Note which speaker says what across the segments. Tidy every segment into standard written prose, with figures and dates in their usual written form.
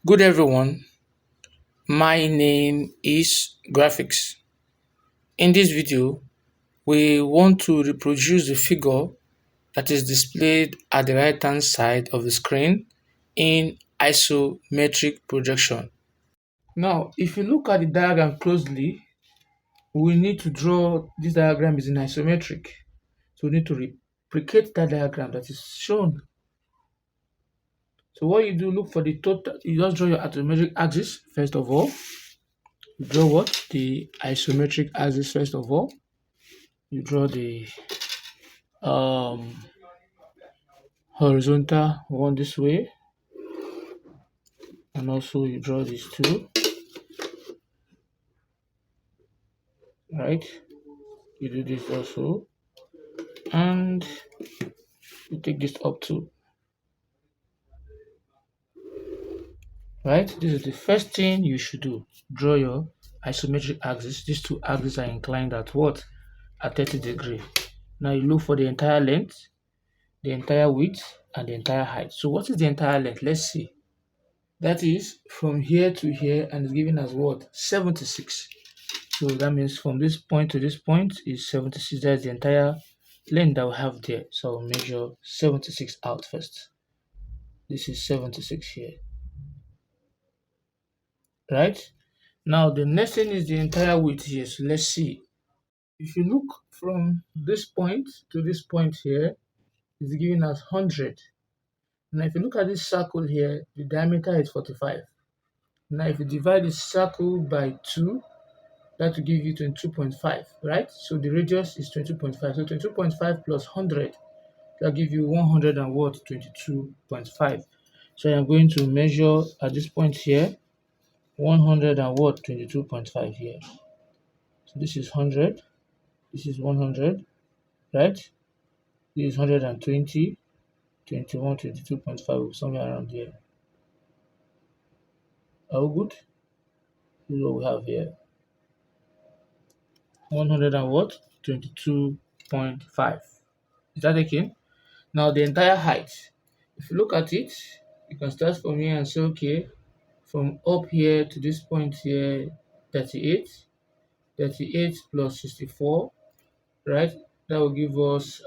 Speaker 1: Good everyone, my name is Graphics. In this video, we want to reproduce the figure that is displayed at the right hand side of the screen in isometric projection. Now, if you look at the diagram closely, we need to draw this diagram is in isometric. So we need to replicate that diagram that is shown. So what you do, look for the total, you just draw your isometric axis first of all. You draw what? The isometric axis first of all. You draw the um, horizontal one this way, and also you draw these two, right? You do this also, and you take this up too, right? This is the first thing you should do. Draw your isometric axis. These two axes are inclined at what? At 30 degrees. Now you look for the entire length, the entire width, and the entire height. So what is the entire length? Let's see. That is from here to here, and it's given as what? 76. So that means from this point to this point is 76. That's the entire length that we have there. So I'll measure 76 out first. This is 76 here. Right? Now the next thing is the entire width here. So let's see. If you look from this point to this point here, it's given as 100. Now if you look at this circle here, the diameter is 45. Now if you divide this circle by 2, that will give you 22.5, right? So the radius is 22.5. So 22.5 plus 100, that will give you 100 and what? 22.5. So I'm going to measure at this point here, 100 and what? 22.5 here. So this is 100, this is 100, right? This is 120, 21, 22.5, somewhere around here. Are we good? This is what we have here. 100 and what? 22.5. Is that okay? Now the entire height, if you look at it, you can start from here and say, okay, from up here to this point here, 38, 38 plus 64, right? That will give us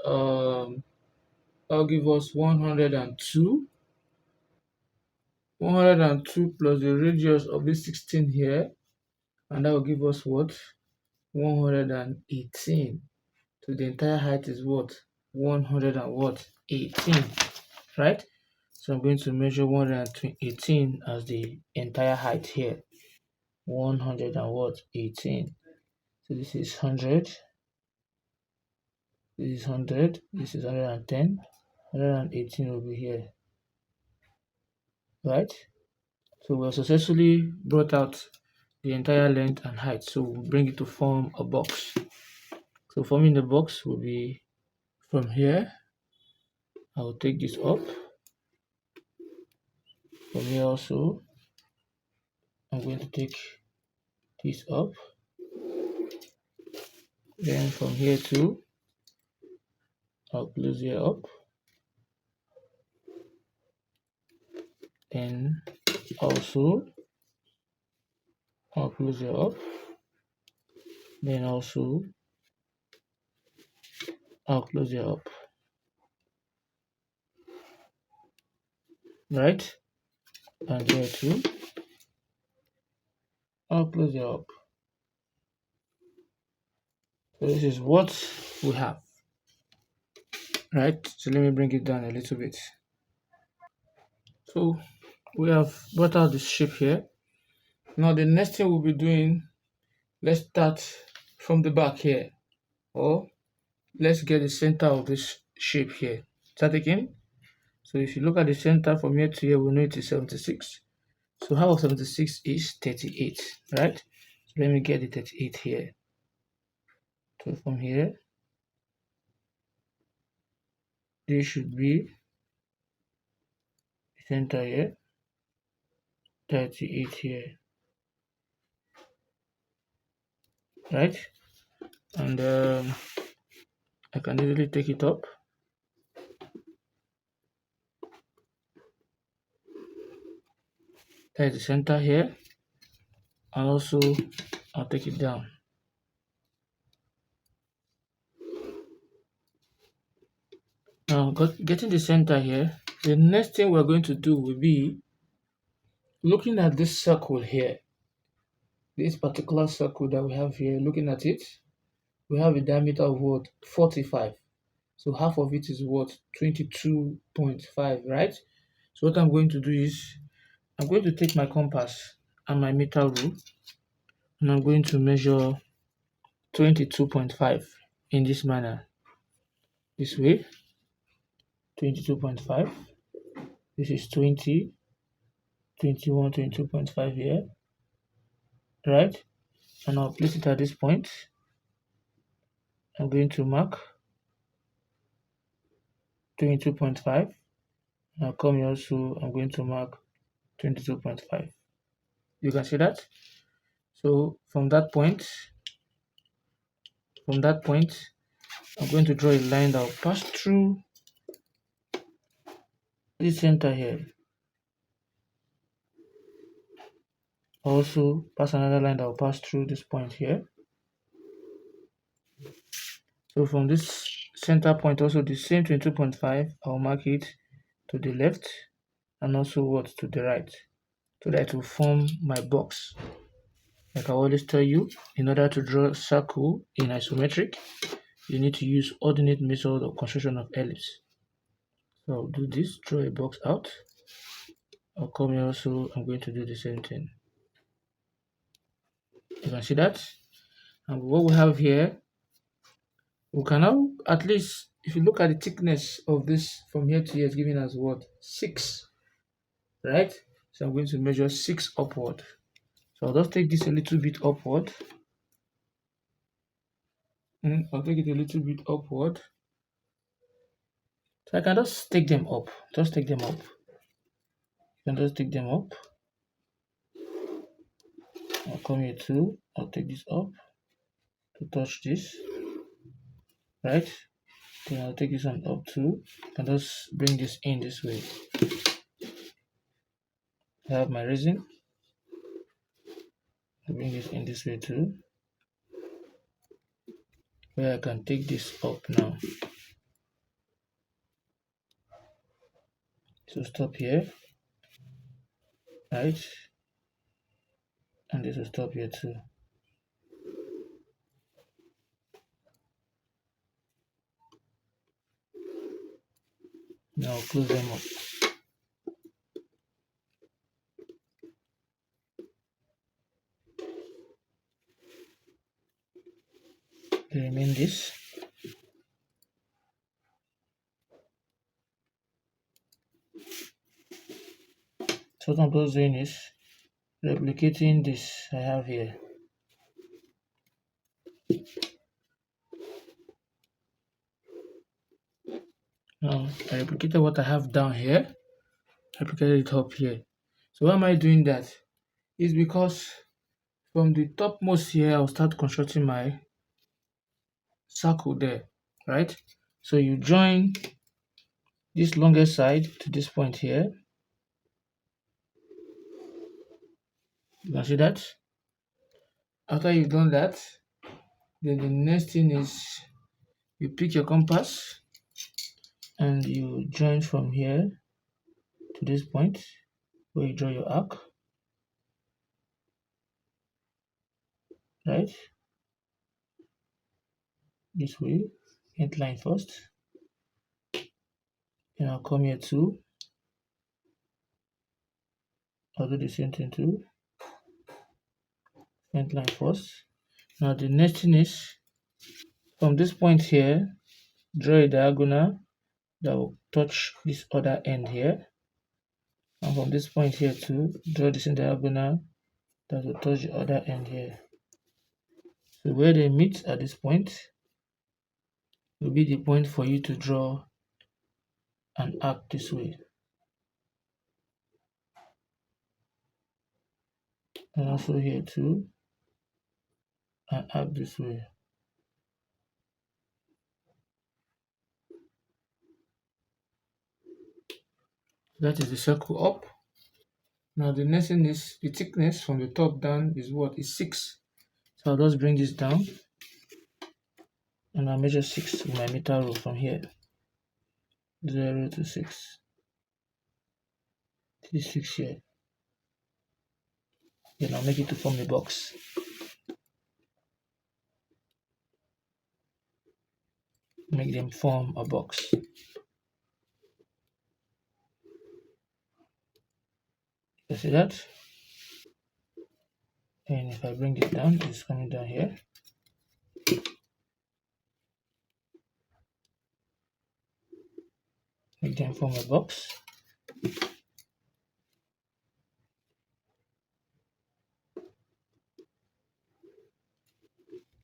Speaker 1: 102. 102 plus the radius of this 16 here, and that will give us what? 118. So the entire height is what? 100 and what? 18, right? So I'm going to measure 118 as the entire height here. 100 and what? 18. So this is 100. This is 100. This is 110. 118 will be here. Right? So we have successfully brought out the entire length and height. So we'll bring it to form a box. So forming the box will be from here. I will take this up. From here also, I'm going to take this up. Then from here too, I'll close here up. And also I'll close it up. Then also I'll close it up. Right? And here too, I'll close it up. So this is what we have. Right? So let me bring it down a little bit. So we have brought out the shape here. Now the next thing we'll be doing, let's start from the back here. Or let's get the center of this shape here. Start again. So if you look at the center from here to here, we know it is 76. So half of 76 is 38, right? So let me get the 38 here. So from here, this should be the center here, 38 here, right? And I can easily take it up. There's the center here, and also I'll take it down. Now, getting the center here, the next thing we're going to do will be looking at this circle here, this particular circle that we have here, looking at it, we have a diameter of what? 45. So half of it is what? 22.5, right? So what I'm going to do is, I'm going to take my compass and my meter rule, and I'm going to measure 22.5 in this manner. This way, 22.5. This is 20, 21, 22.5 here, right? And I'll place it at this point. I'm going to mark 22.5. I'll come here also, I'm going to mark 22.5. You can see that? So from that point, I'm going to draw a line that will pass through this center here. Also pass another line that will pass through this point here. So from this center point, also the same 22.5, I'll mark it to the left and also what to the right, so that it will form my box. Like I always tell you, in order to draw a circle in isometric, you need to use ordinate method of construction of ellipse. So I'll do this, draw a box out. I'll come here also, I'm going to do the same thing. You can see that? And what we have here, we can now, at least, if you look at the thickness of this from here to here, it's giving us what? 6, right? So I'm going to measure 6 upward. So I'll just take this a little bit upward. I'll take it a little bit upward. So I can just take them up. Just take them up. You can just take them up. I'll come here too. I'll take this up to touch this. Right? Then I'll take this one up too. I can just bring this in this way. I have my resin. I'll bring this in this way too. Where I can take this up now. So stop here. Right? And this will stop here too. Now I'll close them up. They remain this. So what I'm just doing is replicating this I have here. Now I replicated what I have down here. Replicated it up here. So why am I doing that? It's because from the topmost here, I'll start constructing my circle there, right? So you join this longest side to this point here. You can see that. After you've done that, then the next thing is you pick your compass and you join from here to this point where you draw your arc, right? This way, end line first. And I'll come here too. I'll do the same thing too. End line first. Now the next thing is from this point here, draw a diagonal that will touch this other end here. And from this point here too, draw the same diagonal that will touch the other end here. So where they meet at this point will be the point for you to draw an arc this way. And also here too, an arc this way. That is the circle up. Now the next thing is the thickness from the top down is what? Is 6. So I'll just bring this down and I'll measure 6 with my meter rule from here. 0 to 6. This 6 here. Then I'll make it to form a box. Make them form a box. You see that? And if I bring it down, it's coming down here. Make them form a box.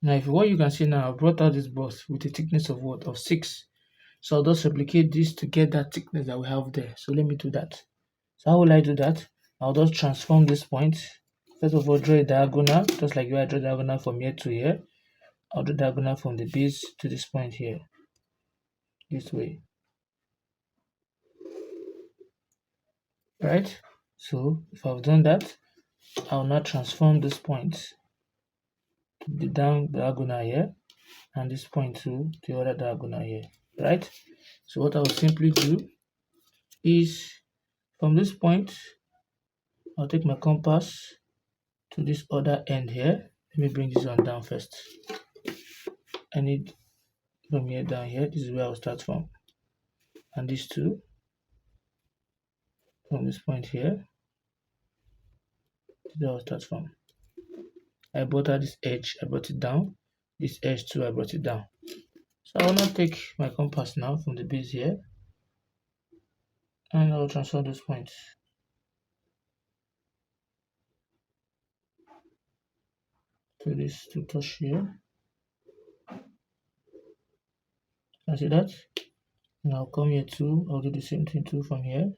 Speaker 1: Now, if what you can see now, I brought out this box with a thickness of what? Of 6. So I'll just replicate this to get that thickness that we have there. So let me do that. So how will I do that? I'll just transform this point. First of all, draw a diagonal, just like you I draw a diagonal from here to here. I'll draw a diagonal from the base to this point here. This way. Right? So if I've done that, I'll now transform this point to the down diagonal here and this point to the other diagonal here. Right? So what I will simply do is from this point, I'll take my compass to this other end here. Let me bring this one down first. I need from here down here. This is where I'll start from. And these two from this point here. This is where I'll start from. I brought out this edge, I brought it down. This edge too, I brought it down. So I will now take my compass now from the base here. And I'll transfer those points. So this to touch here. Can see that? And I'll come here too. I'll do the same thing too from here.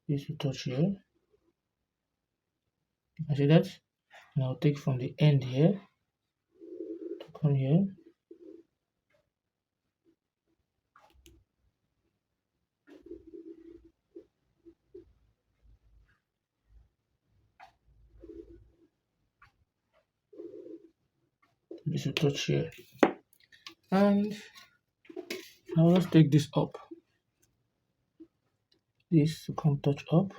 Speaker 1: This will touch here. You can see that? And I'll take from the end here to come here. This will touch here. And now let's take this up. This will come touch up.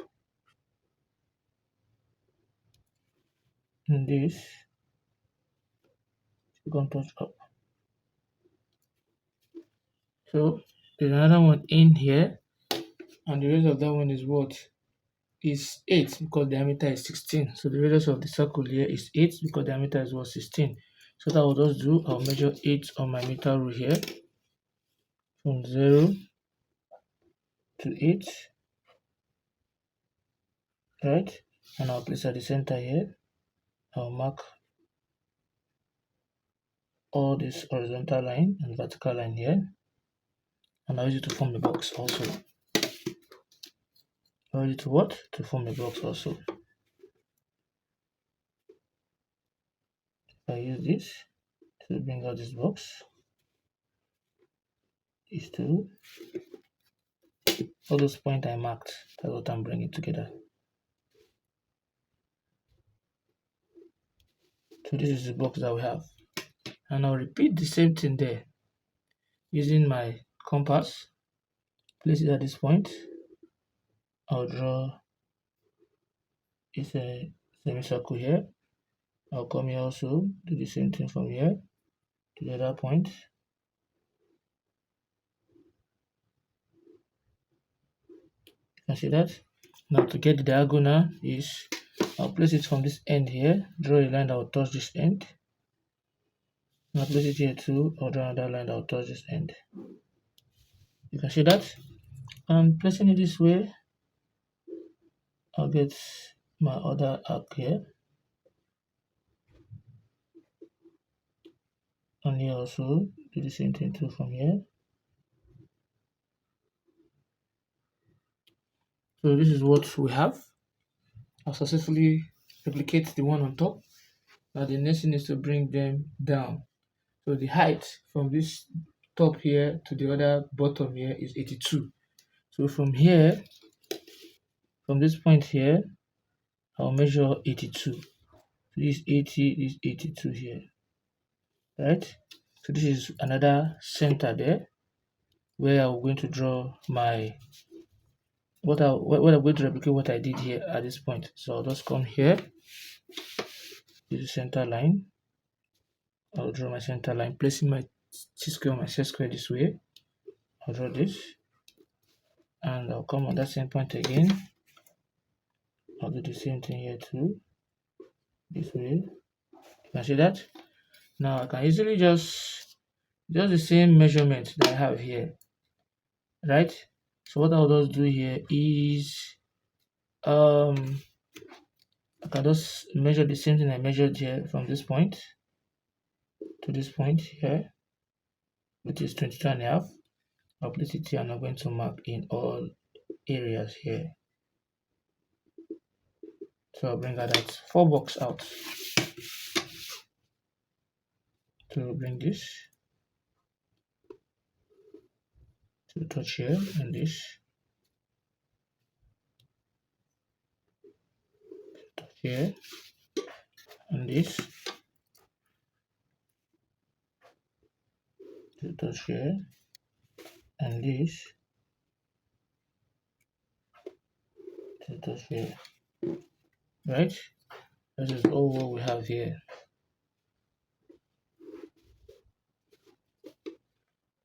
Speaker 1: And this will come touch up. So there's another one in here. And the radius of that one is what? Is 8 because diameter is 16. So the radius of the circle here is 8 because diameter is what? 16. So that I'll just do, I'll measure 8 on my meter rule here. From 0 to 8. Right? And I'll place at the center here. I'll mark all this horizontal line and vertical line here. And I'll use it to form a box also. I'll use it to what? To form a box also. I use this to bring out this box. These two. All those points I marked, that's what I'm bringing together. So this is the box that we have. And I'll repeat the same thing there. Using my compass, place it at this point. I'll draw a semicircle here. I'll come here also, do the same thing from here to the other point. You can see that? Now to get the diagonal is, I'll place it from this end here, draw a line that will touch this end. I'll place it here too, I'll draw another line that will touch this end. You can see that? And placing it this way, I'll get my other arc here. And here also, do the same thing too from here. So this is what we have. I'll successfully replicate the one on top. Now the next thing is to bring them down. So the height from this top here to the other bottom here is 82. So from here, from this point here, I'll measure 82. So this is 80, this is 82 here, right? So this is another center there where I'm going to draw my what I'm going to replicate what I did here at this point. So I'll just come here, this is center line. I'll draw my center line, placing my t-square on my set square this way. I'll draw this, and I'll come on that same point again. I'll do the same thing here too, this way. You can see that. Now I can easily just the same measurement that I have here, right? So what I'll just do here is I can just measure the same thing I measured here from this point to this point here, which is 22 and a half. I'll place it here and I'm going to mark in all areas here. So I'll bring out that 4 box out to bring this to touch here and this touch here and this to touch here and this to touch here, right? This is all what we have here.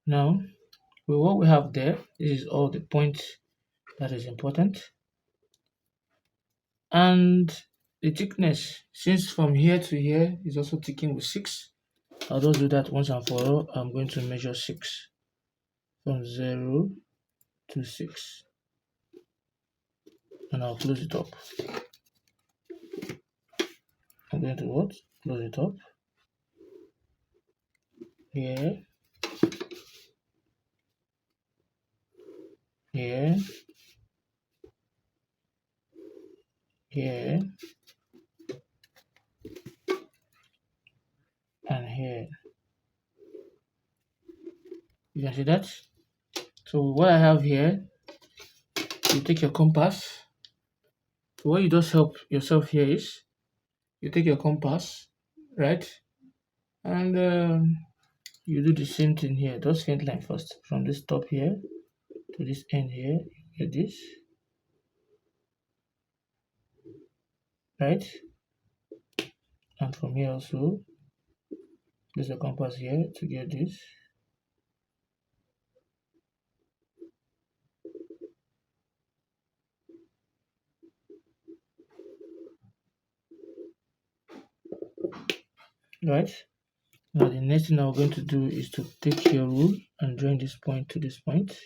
Speaker 1: Now with what we have there, this is all the points that is important. And the thickness, since from here to here is also ticking with 6, I'll just do that once and for all. I'm going to measure 6 from 0 to 6 and I'll close it up. I'm going to what? Close it up here, here, here, and here. You can see that. So what I have here, you take your compass. So what you just help yourself here is you take your compass, right? And you do the same thing here. Just faint line first from this top here to this end here. You get this, right? And from here also, there's a compass here to get this. Right? Now the next thing I'm going to do is to take your rule and join this point to this point.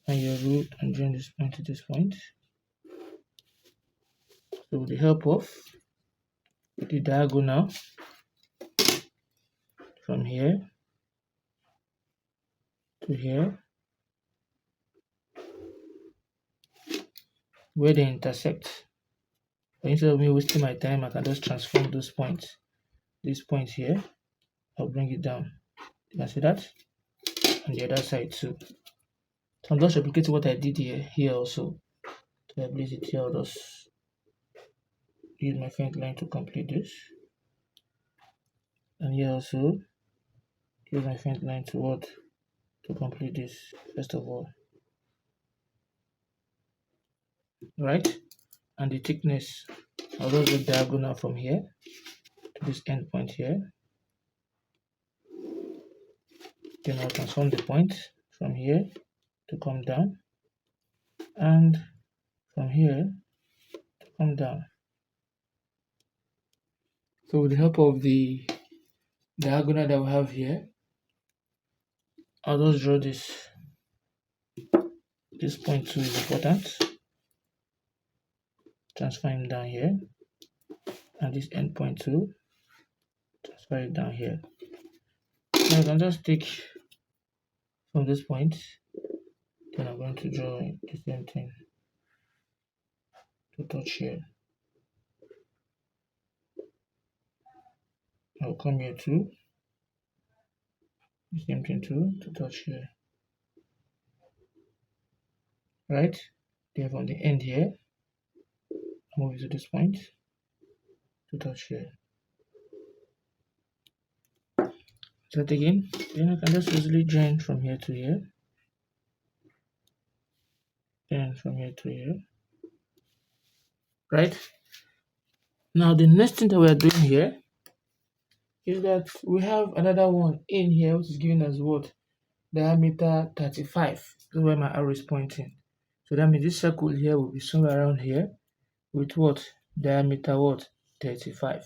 Speaker 1: And your rule and join this point to this point. So with the help of the diagonal from here to here, where they intersect, but instead of me wasting my time, I can just transform those points. This point here, I'll bring it down. You can see that? On the other side too. So I'm just replicating what I did here also. So I place it here, I'll just use my faint line to complete this. And here also, use my faint line to what? To complete this, first of all. Right? And the thickness, I'll just do diagonal from here to this end point here. Then I'll transform the point from here to come down, and from here to come down. So with the help of the diagonal that we have here, I'll just draw this. This point 2 is important. Transfer him down here, and this end point 2, transfer it down here. Now I can just take from this point, then I'm going to draw the same thing to touch here. I'll come here too, the same thing too, to touch here. right? Then from the end here, move it to this point to touch here. So again, then I can just easily join from here to here, then from here to here, right? Now the next thing that we are doing here is that we have another one in here which is giving us what? Diameter 35. This is where my arrow is pointing. So that means this circle here will be somewhere around here with what? Diameter what? 35.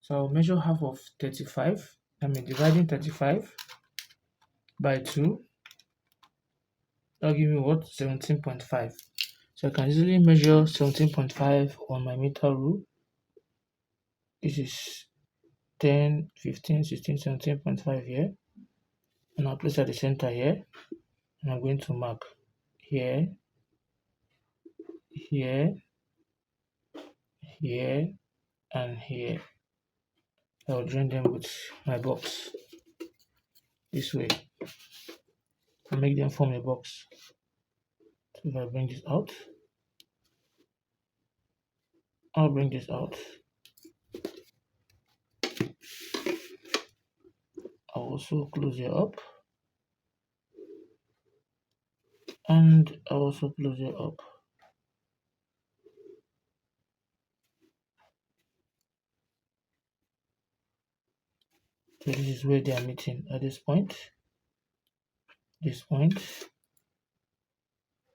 Speaker 1: So I'll measure half of 35. I mean dividing 35 by 2. That'll give me what? 17.5. So I can easily measure 17.5 on my meter rule. This is 10, 15, 16, 17.5 here. And I'll place at the center here. And I'm going to mark here, here, here, and here. I'll join them with my box this way and make them form a box. So if I bring this out, I'll bring this out. I'll also close it up, and I'll also close it up. So this is where they are meeting at this point, this point,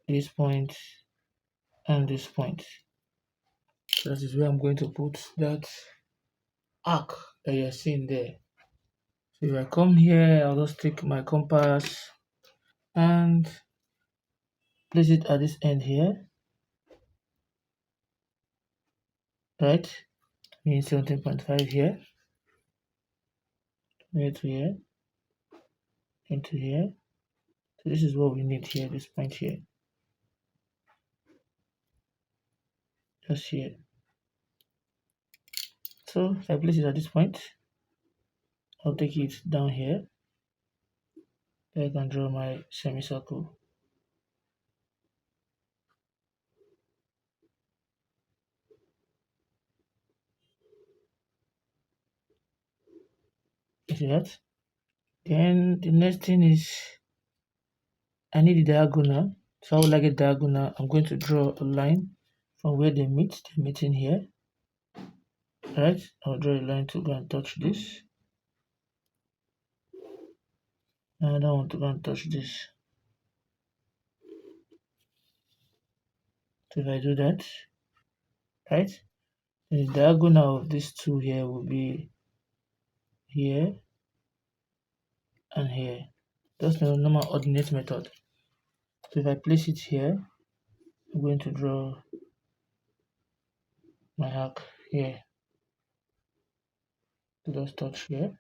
Speaker 1: this point, and this point. So that is where I'm going to put that arc that you're seeing there. So if I come here, I'll just take my compass and place it at this end here, right? Means 17.5 here, here to here, into here. So this is what we need here, this point here. Just here. So if I place it at this point, I'll take it down here. Then I can draw my semicircle. You see that? Then the next thing is I need the diagonal. So I would like a diagonal. I'm going to draw a line from where they meet. They're meeting here. Right? I'll draw a line to go and touch this. And I don't want to go and touch this. So if I do that, right? The diagonal of these two here will be here and here. That's the normal ordinate method. So if I place it here, I'm going to draw my arc here. So just touch here.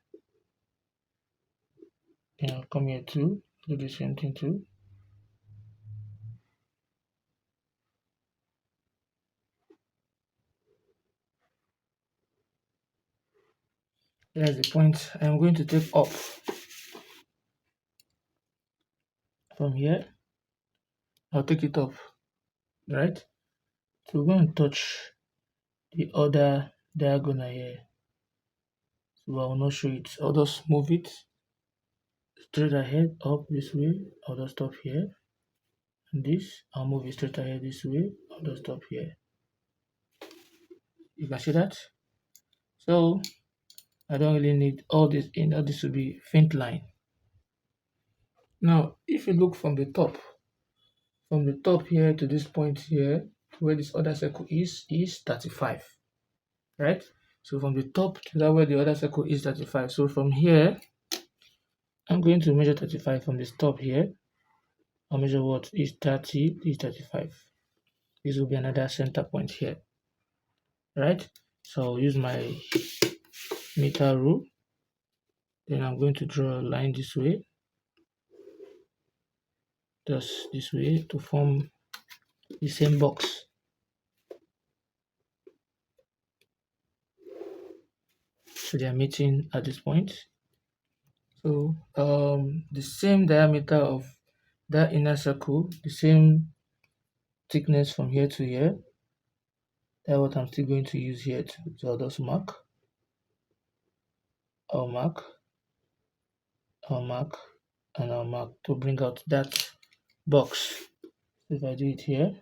Speaker 1: Then I'll come here too, do the same thing too. There's the point I'm going to take up. From here, I'll take it up, right? So we're going to touch the other diagonal here. So I will not show it. I'll just move it straight ahead up this way. I'll just stop here. And this, I'll move it straight ahead this way. I'll just stop here. You can see that? So I don't really need all this in. All this will be faint line. Now, if you look from the top here to this point here, to where this other circle is 35, right? So from the top to that where the other circle is 35. So from here, I'm going to measure 35 from this top here. I'll measure what is 30, is 35. This will be another center point here, right? So I'll use my meter rule. Then I'm going to draw a line this way, just this way, to form the same box. So they are meeting at this point. So the same diameter of that inner circle, the same thickness from here to here. That's what I'm still going to use here too. So I'll just mark, I'll mark, I'll mark, and I'll mark to bring out that box. So if I do it here,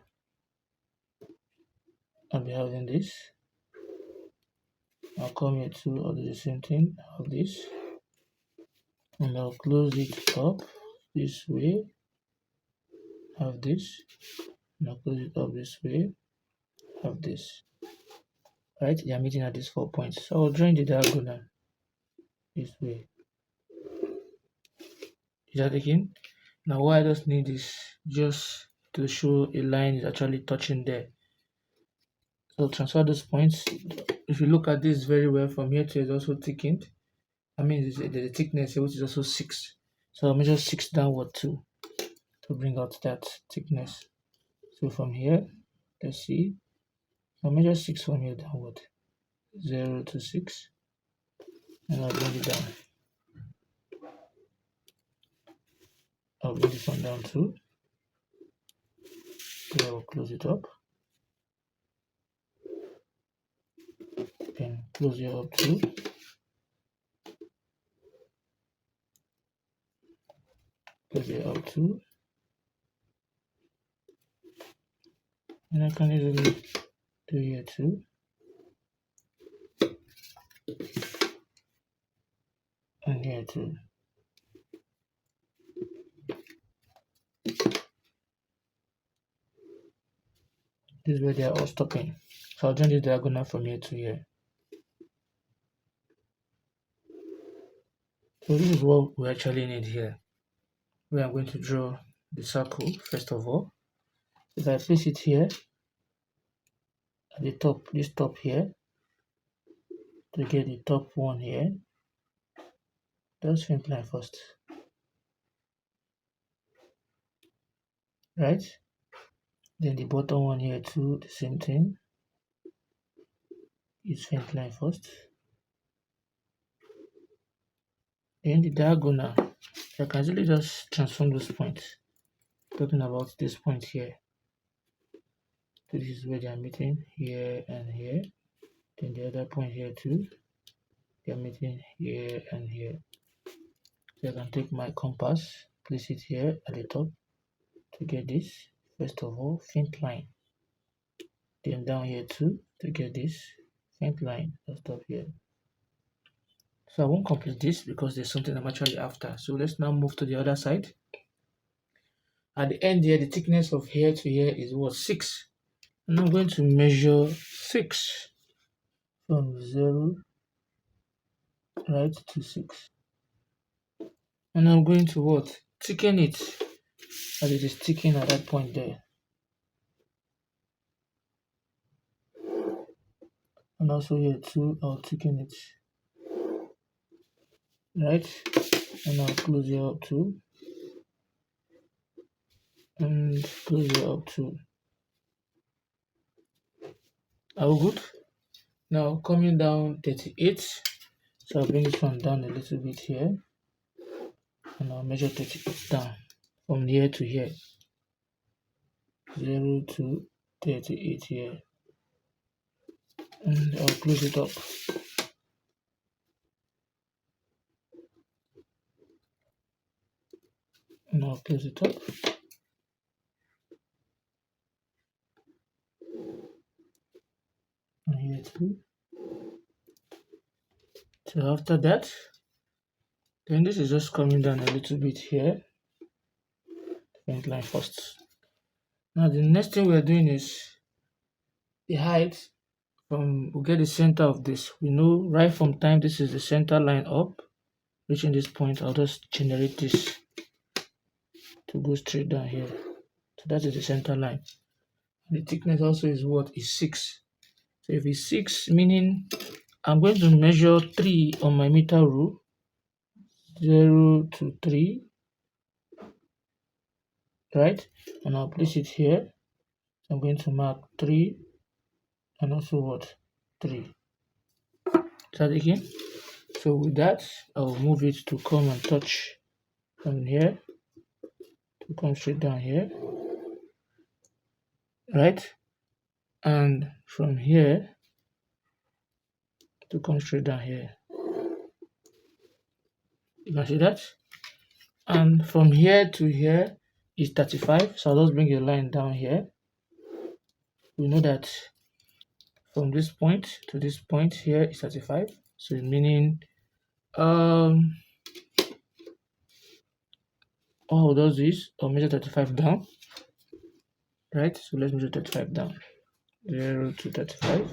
Speaker 1: I'll be having this. I'll come here too, I'll do the same thing, I'll have this. And I'll close it up this way, have this. And I'll close it up this way, have this. Right, they are meeting at these 4 points. So I'll join the diagonal this way. Is that taken? Now what I just need is just to show a line is actually touching there. So transfer those points. If you look at this very well from here to it's also thickened. I mean there's a thickness here which is also 6. So I'll measure 6 downward too to bring out that thickness. So from here, let's see. I'll measure 6 from here downward. 0 to 6. And I'll bring it down. I'll bring this one down too. So I'll close it up. And close it up too. Close it up too. And I can easily do here too. And here too. This is where they are all stopping. So I'll join the diagonal from here to here. So this is what we actually need here. We are going to draw the circle first of all. If I place it here at the top, this top here, to get the top one here, just faint line first. Right? Then the bottom one here too, the same thing. Use faint line first. Then the diagonal, I can easily just transform those points. Talking about this point here. So this is where they are meeting, here and here. Then the other point here too. They are meeting here and here. So I can take my compass, place it here at the top to get this. First of all, faint line. Then down here too to get this faint line. I'll stop here. So I won't complete this because there's something I'm actually after. So let's now move to the other side. At the end here, the thickness of here to here is what? 6. And I'm going to measure 6 from 0 right to 6. And I'm going to what? Thicken it as it is thickened at that point there. And also here too, I'll thicken it. Right? And I'll close it up too. And close it up too. Are we good? Now coming down 38. So I'll bring this one down a little bit here. And I'll measure 38 down from here to here. 0 to 38 here. And I'll close it up. And I'll close it up. And here too. So after that, then this is just coming down a little bit here. Faint line first. Now the next thing we're doing is the height from, we'll get the center of this. We know right from time this is the center line up. Reaching this point, I'll just generate this to go straight down here. So that is the center line. The thickness also is what? Is 6. So if it's 6, meaning I'm going to measure 3 on my meter rule. 0 to 3. Right? And I'll place it here. So I'm going to mark 3 and also what? 3. Is that again? So with that, I'll move it to come and touch from here to come straight down here. right? And from here to come straight down here. You can see that? And from here to here is 35. So I'll just bring a line down here. We know that from this point to this point here is 35. So meaning all does this, I'll measure 35 down, right? So let's measure 35 down. 0 to 35,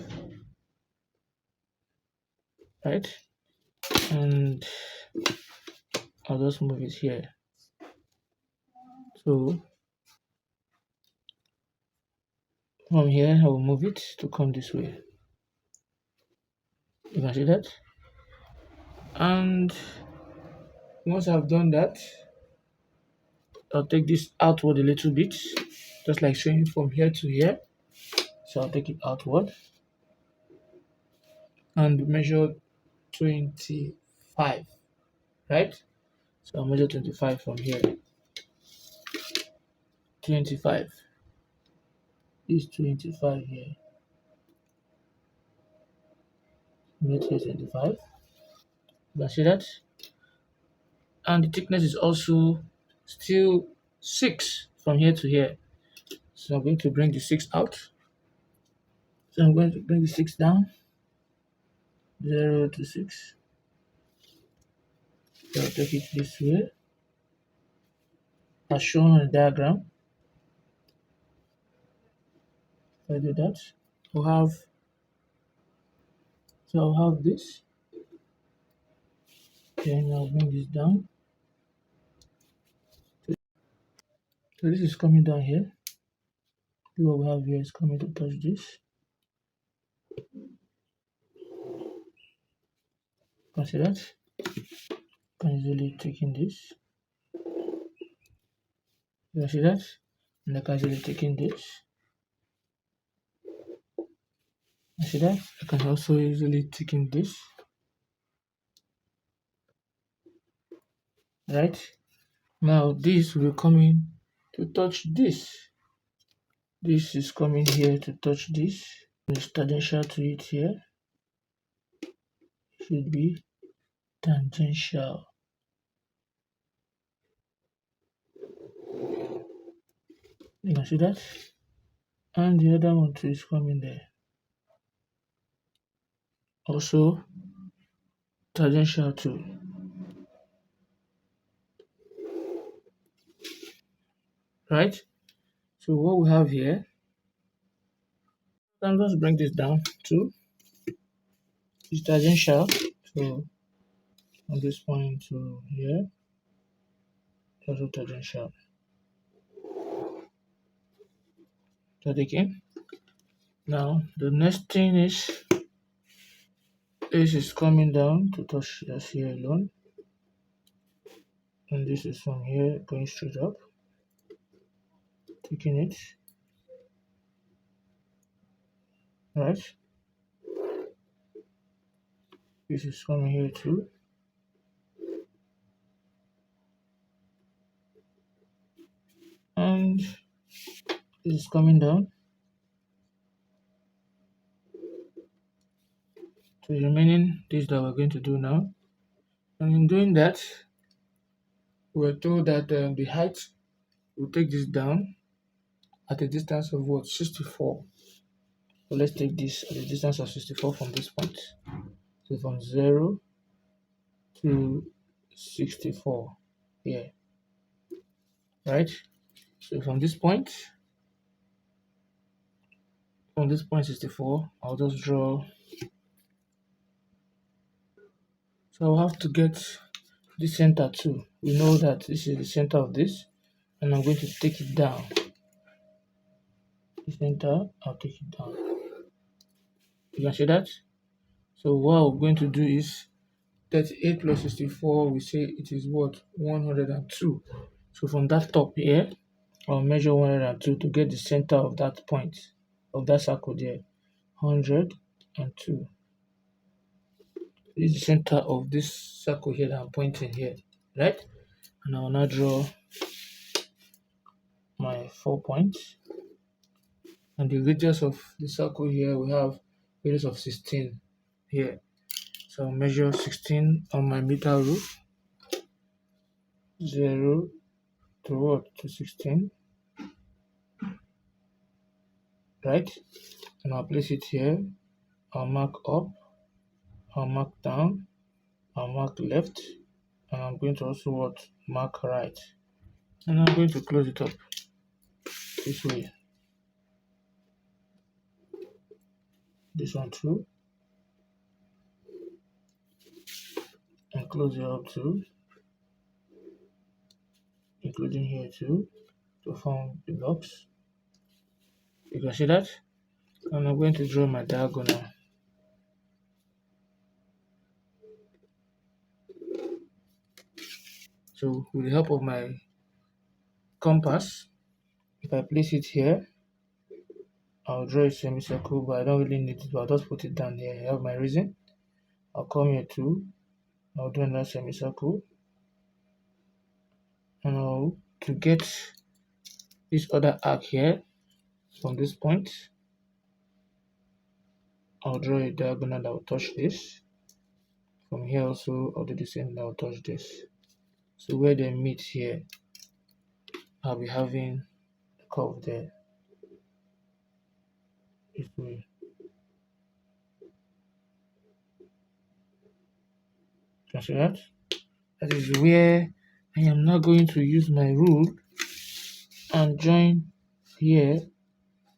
Speaker 1: right? And I'll just move it here. So from here I will move it to come this way. You can see that? And once I've done that, I'll take this outward a little bit, just like showing from here to here. So I'll take it outward and measure 25, right? So I'll measure 25 from here. 25 is 25 here. Measure 25. You can see that? And the thickness is also still 6 from here to here. So I'm going to bring the 6 out. So I'm going to bring the 6 down. 0 to 6. So I'll take it this way, as shown on the diagram. If I do that, I'll have this. Then I'll bring this down. So this is coming down here. What we have here is coming to touch this. Can see that? Can easily take in this. You can see that? And I can easily take in this. You see that? I can also easily take in this. Right? Now this will come in to touch this. This is coming here to touch this. There's tangential to it here. Should be tangential. You can see that? And the other one too is coming there. Also tangential to. Right? So what we have here, I'm just bring this down to is tangential. So from this point to here, also tangential. That again. Now the next thing is this is coming down to touch just here alone. And this is from here going straight up. Taking it. Right. This is coming here too. And this is coming down. So the remaining this that we're going to do now. And in doing that, we're told that the height will take this down at a distance of what? 64. So let's take this at a distance of 64 from this point. So from 0 to 64 here. Right? So from this point 64, I'll just draw. So I'll have to get the center too. We know that this is the center of this, and I'm going to take it down. The center, I'll take it down. You can see that? So what we're going to do is 38 plus 64, we say it is what? 102. So from that top here, I'll measure 102 to get the center of that point, of that circle there. 102. This is the center of this circle here that I'm pointing here, right? And I will now draw my 4 points. And the radius of the circle here, we have radius of 16 here. So I'll measure 16 on my meter rule. 0 to what? To 16, right? And I'll place it here. I'll mark up, I'll mark down, I'll mark left, and I'm going to also what? Mark right. And I'm going to close it up this way. This one too. And close it up too. Including here too, to form the box. You can see that? And I'm going to draw my diagonal. So with the help of my compass, if I place it here, I'll draw a semicircle, but I don't really need it, but I'll just put it down here. I have my reason. I'll come here too. I'll do another semicircle. And I'll, to get this other arc here from this point, I'll draw a diagonal that will touch this. From here also, I'll do the same that will touch this. So where they meet here, I'll be having a curve there. This way. Can you see that? That is where I am now going to use my rule and join here.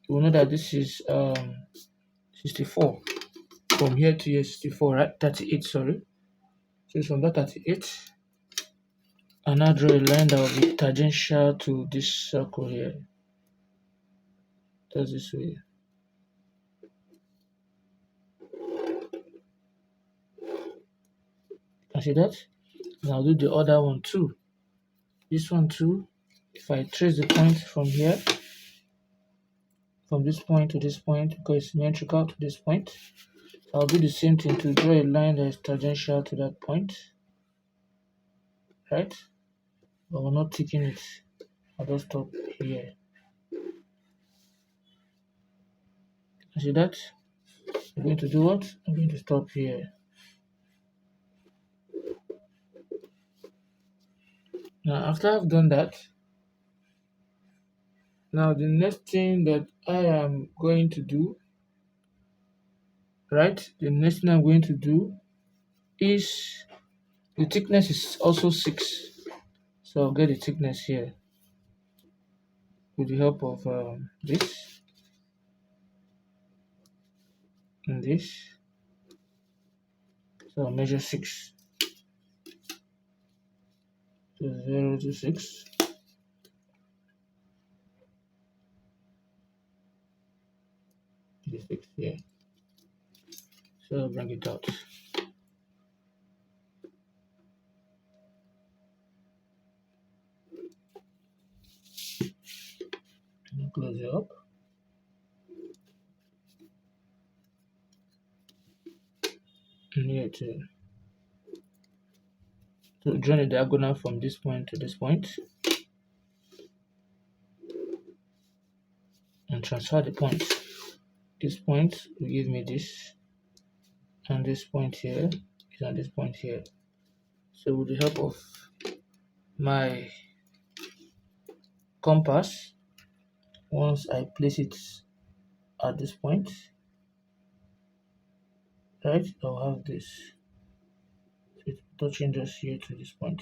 Speaker 1: You will know that this is 64. From here to here, 64, right? 38, sorry. So from that 38, I now draw a line that will be tangential to this circle here. That's this way. Can you see that? And I'll do the other one too. This one too. If I trace the point from here, from this point to this point, because it's symmetrical to this point, I'll do the same thing to draw a line that is tangential to that point, right? But we're not taking it. I'll just stop here. You see that? I'm going to do what? I'm going to stop here. Now, after I've done that, now the next thing that I am going to do, right? The next thing I'm going to do is the thickness is also 6. So I'll get the thickness here with the help of this and this. So I'll measure 6. So 0 to 6. The 6 here. So I'll bring it out. And close it up. And here too. So join a diagonal from this point to this point. And transfer the point. This point will give me this. And this point here is on this point here. So with the help of my compass, once I place it at this point, right, I'll have this. So it's touching just here to this point.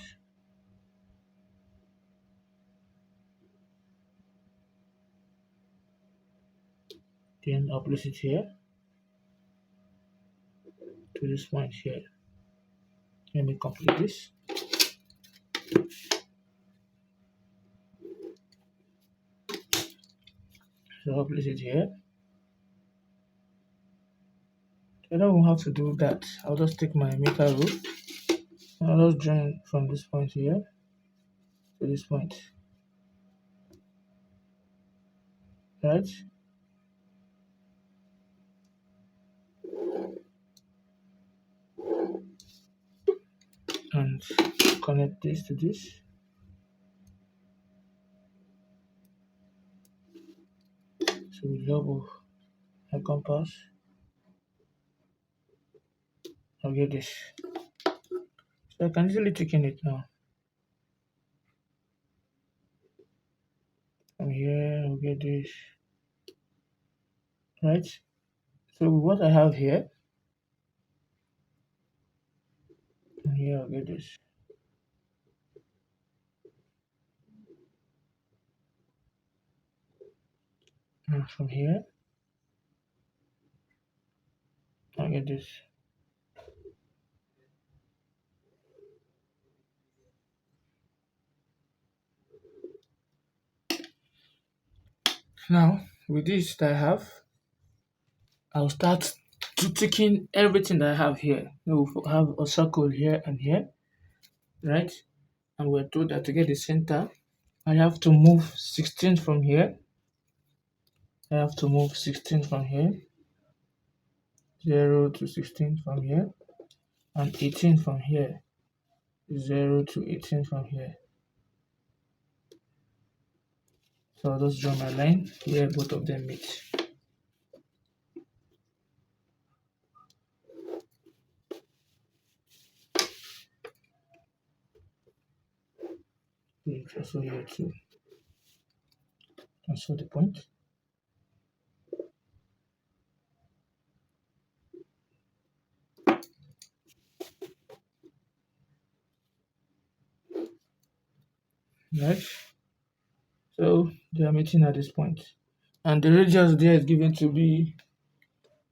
Speaker 1: Then I'll place it here to this point here. Let me complete this. So I'll place it here. I don't have to do that. I'll just take my meter rule and I'll just join from this point here to this point. Right? And connect this to this. So So with the help of my compass, I'll get this. So I can easily thicken it now. From here, I'll get this. Right? So what I have here, from here I'll get this. And from here, I'll get this. Now, with this that I have, I'll start to thicken everything that I have here. We'll have a circle here and here, right? And we're told that to get the center, I have to move 16 from here. I have to move 16 from here, 0 to 16 from here, and 18 from here, 0 to 18 from here. So I'll just draw my line where both of them meet. Also here too. Transfer the point. Right? So they are meeting at this point. And the radius there is given to be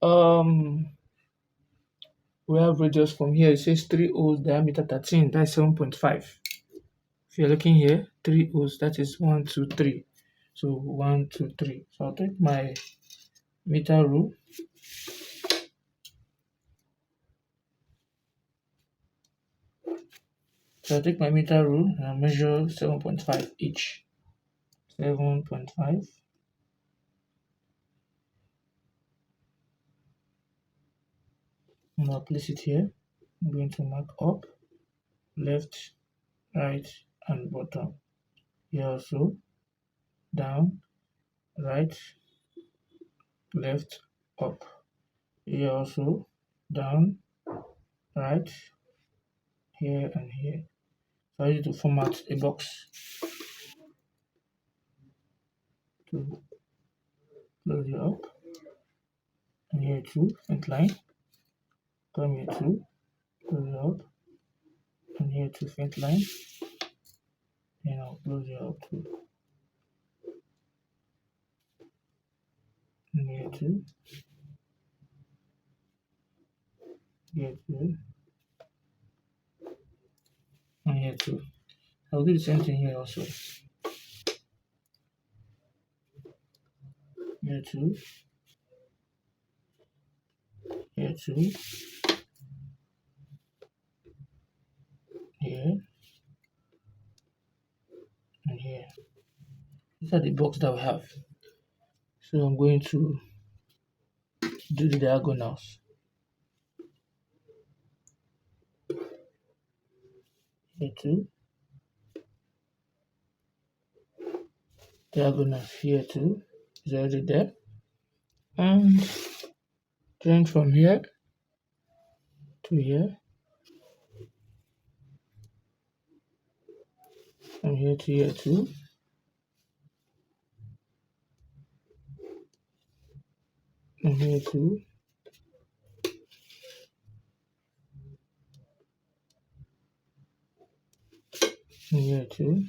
Speaker 1: we have radius from here, it says 3 O's, diameter 13, that's 7.5. If you're looking here, 3 O's, that is 1, 2, 3. So 1, 2, 3. So I'll take my meter rule. So I'll take my meter rule and I'll measure 7.5 each. 7.5. And I'll place it here. I'm going to mark up, left, right, and bottom. Here also, down, right, left, up. Here also, down, right, here and here. So I need to format a box to close it up. And here too, front line. Come here too, close it up. And here too, front line. And I'll close it up too. And here too. Here too. And here too. I'll do the same thing here also. Here too. Here too. Here. And here. These are the box that we have. So I'm going to do the diagonals. Here too. Diagonals here too. Is already there. And then from here to here. From here to here too. And here too. And here too.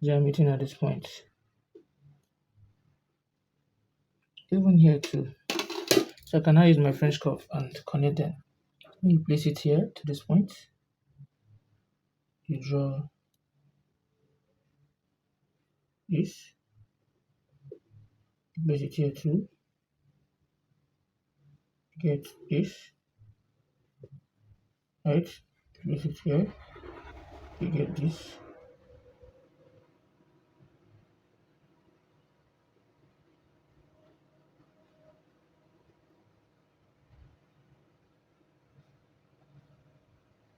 Speaker 1: They are meeting at this point. Even here too. So I can now use my French curve and connect them. You place it here to this point. You draw this. You place it here too. Get this. Right? Place it here. You get this.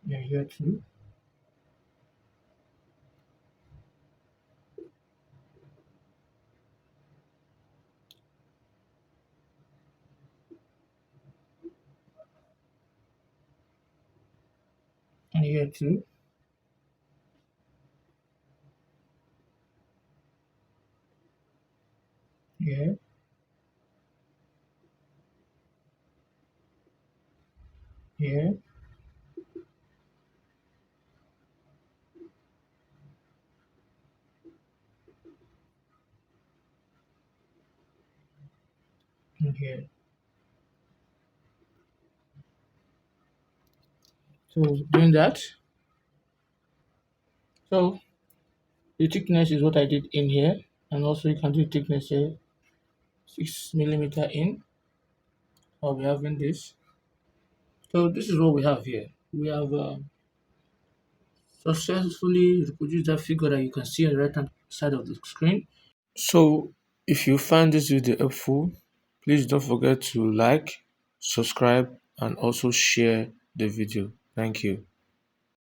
Speaker 1: Yeah, here too. here too. Here, here, and here. So doing that, so the thickness is what I did in here, and also you can do the thickness here, 6 millimeter in. I'll be having this. So this is what we have here. We have successfully reproduced that figure that you can see on the right hand side of the screen. So if you find this video helpful, please don't forget to like, subscribe, and also share the video. Thank you.